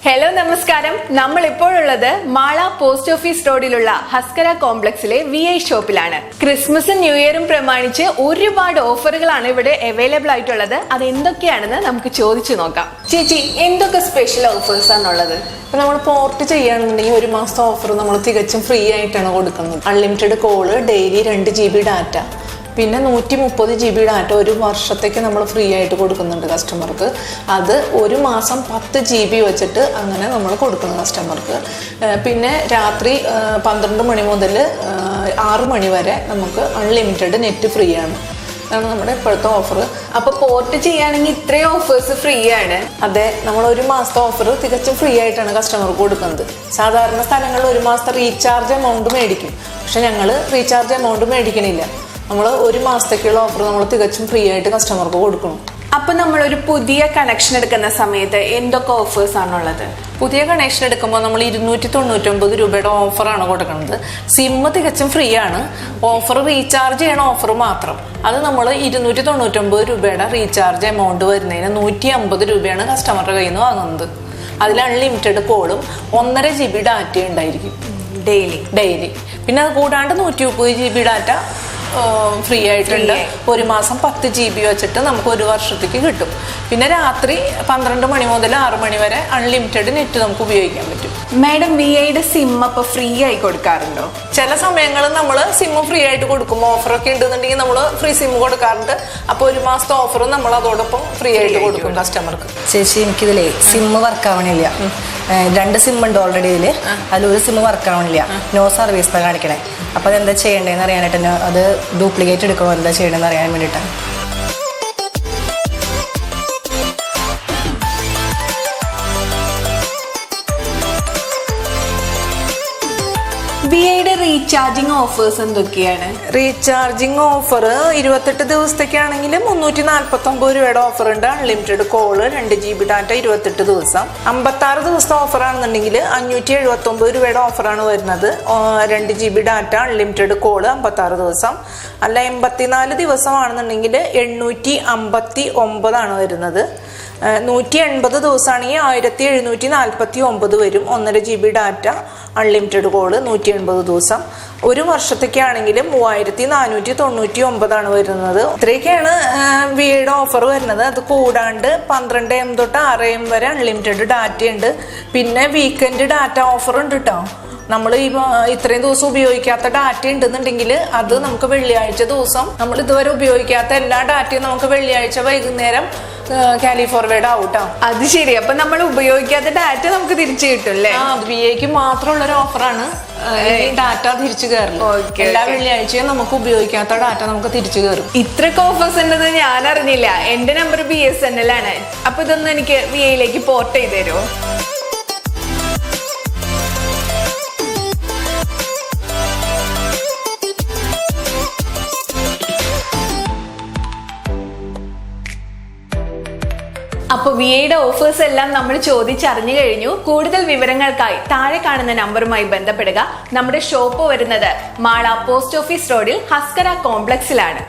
Hello നമസ്കാരം. നമ്മൾ ഇപ്പോഴുള്ളത് മാള പോസ്റ്റ് ഓഫീസ് റോഡിലുള്ള ഹസ്കര കോംപ്ലക്സിലെ VI ഷോപ്പിലാണ്. ക്രിസ്മസും ന്യൂ ഇയറും പ്രമാണിച്ച് ഒരുപാട് ഓഫറുകളാണ് ഇവിടെ അവൈലബിൾ ആയിട്ടുള്ളത്. അത് എന്തൊക്കെയാണെന്ന് നമുക്ക് ചോദിച്ചു നോക്കാം. ചേച്ചി, എന്തൊക്കെ സ്പെഷ്യൽ ഓഫേഴ്സ് ആണുള്ളത്? ഇപ്പൊ നമ്മൾ പോർട്ട് ചെയ്യുകയാണെന്നുണ്ടെങ്കിൽ 1 മാസത്തെ ഓഫർ നമ്മൾ തികച്ചും ഫ്രീ ആയിട്ടാണ് കൊടുക്കുന്നത്. Unlimited call, daily 2 GB data, പിന്നെ 130 GB ഡാറ്റ 1 വർഷത്തേക്ക് നമ്മൾ ഫ്രീ ആയിട്ട് കൊടുക്കുന്നുണ്ട് കസ്റ്റമർക്ക്. അത് 1 മാസം 10 GB വെച്ചിട്ട് അങ്ങനെ നമ്മൾ കൊടുക്കുന്നു കസ്റ്റമർക്ക്. പിന്നെ രാത്രി 12 മണി മുതൽ 6 മണി വരെ നമുക്ക് അൺലിമിറ്റഡ് നെറ്റ് ഫ്രീ ആണ്. അതാണ് നമ്മുടെ ഇപ്പോഴത്തെ ഓഫർ. അപ്പൊ പോർട്ട് ചെയ്യുകയാണെങ്കിൽ ഇത്രയും ഓഫേഴ്സ് ഫ്രീ ആണ്? അതെ, നമ്മൾ 1 മാസത്തെ ഓഫർ തികച്ചും ഫ്രീ ആയിട്ടാണ് കസ്റ്റമർക്ക് കൊടുക്കുന്നത്. സാധാരണ സ്ഥലങ്ങളിൽ 1 മാസത്തെ റീചാർജ് എമൗണ്ട് മേടിക്കും, പക്ഷെ ഞങ്ങൾ റീചാർജ് എമൗണ്ട് മേടിക്കണില്ല. നമ്മൾ 1 മാസത്തേക്കുള്ള ഓഫർ നമ്മൾ തികച്ചും ഫ്രീ ആയിട്ട് കസ്റ്റമർക്ക് കൊടുക്കണം. അപ്പൊ നമ്മളൊരു പുതിയ കണക്ഷൻ എടുക്കുന്ന സമയത്ത് എന്തൊക്കെ ഓഫേഴ്സ് ആണുള്ളത്? പുതിയ കണക്ഷൻ എടുക്കുമ്പോൾ നമ്മൾ 299 രൂപയുടെ ഓഫറാണ് കൊടുക്കുന്നത്. സിം തികച്ചും ഫ്രീ ആണ്. ഓഫർ റീചാർജ് ചെയ്യണ ഓഫർ മാത്രം. അത് നമ്മൾ 299 രൂപയുടെ റീചാർജ് എമൗണ്ട് വരുന്നതിന് 150 രൂപയാണ് കസ്റ്റമറുടെ കയ്യിൽ നിന്ന് വാങ്ങുന്നത്. അതിൽ അൺലിമിറ്റഡ് കോളും 1.5 GB ഡാറ്റ ഉണ്ടായിരിക്കും ഡെയിലി. പിന്നെ അത് കൂടാണ്ട് 130 GB ഡാറ്റ ഫ്രീ ആയിട്ടുണ്ട്. 1 മാസം 10 GB വെച്ചിട്ട് നമുക്ക് 1 വർഷത്തേക്ക് കിട്ടും. പിന്നെ രാത്രി 12 മണി മുതൽ 6 മണി വരെ അൺലിമിറ്റഡ് നെറ്റ് നമുക്ക് ഉപയോഗിക്കാൻ പറ്റും. മാഡം, VIയുടെ സിം അപ്പൊ ഫ്രീ ആയി കൊടുക്കാറുണ്ടോ? ചില സമയങ്ങളിൽ നമ്മൾ സിം ഫ്രീ ആയിട്ട് കൊടുക്കും. ഓഫറൊക്കെ ഉണ്ടെന്നുണ്ടെങ്കിൽ നമ്മൾ ഫ്രീ സിം കൊടുക്കാറുണ്ട്. അപ്പോൾ 1 മാസത്തെ ഓഫറും നമ്മൾ അതോടൊപ്പം ഫ്രീ ആയിട്ട് കൊടുക്കും കസ്റ്റമർക്ക്. ചേച്ചി, എനിക്കിതിലേ സിം വർക്ക് ആവണില്ല. 2 സിം ഉണ്ട് ഓൾറെഡി ഇതില്. അതിലൊരു സിം വർക്ക് ആവണില്ല. നോ സർവീസ് കാണിക്കണേ. അപ്പൊ അതെന്താ ചെയ്യേണ്ടതെന്ന് അറിയാനായിട്ട്, അത് ഡ്യൂപ്ലിക്കേറ്റ് എടുക്കണോ എന്താ ചെയ്യണമെന്ന് അറിയാൻ വേണ്ടിയിട്ടാണ്. VIയുടെ റീചാർജിങ് ഓഫേഴ്സ് എന്തൊക്കെയാണ്? റീചാർജിങ് ഓഫർ 28 ദിവസത്തേക്കാണെങ്കിൽ 349 രൂപയുടെ ഓഫർ ഉണ്ട്. അൺലിമിറ്റഡ് കോള്, 2 GB ഡാറ്റ 28 ദിവസം. 56 ദിവസത്തെ ഓഫർ ആണെന്നുണ്ടെങ്കിൽ 579 രൂപയുടെ ഓഫറാണ് വരുന്നത്. 2 GB ഡാറ്റ, അൺലിമിറ്റഡ് കോള്, 56 ദിവസം. അല്ല, 84 ദിവസമാണെന്നുണ്ടെങ്കിൽ 859 ആണ് വരുന്നത്. 180 ദിവസമാണെങ്കിൽ 1749 വരും. 1.5 GB ഡാറ്റ, അൺലിമിറ്റഡ് കോള്, 180 ദിവസം. 1 വർഷത്തേക്കാണെങ്കിൽ 3499 ആണ് വരുന്നത്. ഇത്രയൊക്കെയാണ് VIയുടെ ഓഫർ വരുന്നത്. അത് കൂടാണ്ട് 12 AM തൊട്ട് 6 AM വരെ അൺലിമിറ്റഡ് ഡാറ്റ ഉണ്ട്. പിന്നെ വീക്കെൻഡ് ഡാറ്റ ഓഫർ ഉണ്ട് കേട്ടോ. നമ്മൾ ഇത്രയും ദിവസം ഉപയോഗിക്കാത്ത ഡാറ്റ ഉണ്ടെന്നുണ്ടെങ്കിൽ അത് നമുക്ക് വെള്ളിയാഴ്ച ദിവസം, നമ്മൾ ഇതുവരെ ഉപയോഗിക്കാത്ത എല്ലാ ഡാറ്റയും നമുക്ക് വെള്ളിയാഴ്ച വൈകുന്നേരം കാലി ഫോർവേഡ് ആവട്ടോ. അത് ശരി. അപ്പൊ നമ്മൾ ഉപയോഗിക്കാത്ത ഡാറ്റ നമുക്ക് തിരിച്ചു കിട്ടും അല്ലേ? അത് VIക്ക് മാത്രമുള്ളൊരു ഓഫറാണ്. ഡാറ്റ തിരിച്ചു കയറില്ല. എല്ലാ വെള്ളിയാഴ്ചയും നമുക്ക് ഉപയോഗിക്കാത്ത ഡാറ്റ നമുക്ക് തിരിച്ചു കയറും. ഇത്രയൊക്കെ ഓഫേഴ്സ് ഉണ്ടെന്ന് ഞാൻ അറിഞ്ഞില്ല. എന്റെ നമ്പർ BSNL ആണ്. അപ്പൊ ഇതൊന്നും എനിക്ക് VIയിലേക്ക് പോർട്ട് ചെയ്ത് തരുമോ? അപ്പൊ VIയുടെ ഓഫേഴ്സ് എല്ലാം നമ്മൾ ചോദിച്ചറിഞ്ഞു കഴിഞ്ഞു. കൂടുതൽ വിവരങ്ങൾക്കായി താഴെ കാണുന്ന നമ്പറുമായി ബന്ധപ്പെടുക. നമ്മുടെ ഷോപ്പ് വരുന്നത് മാള പോസ്റ്റ് ഓഫീസ് റോഡിൽ ഹസ്കര കോംപ്ലക്സിലാണ്.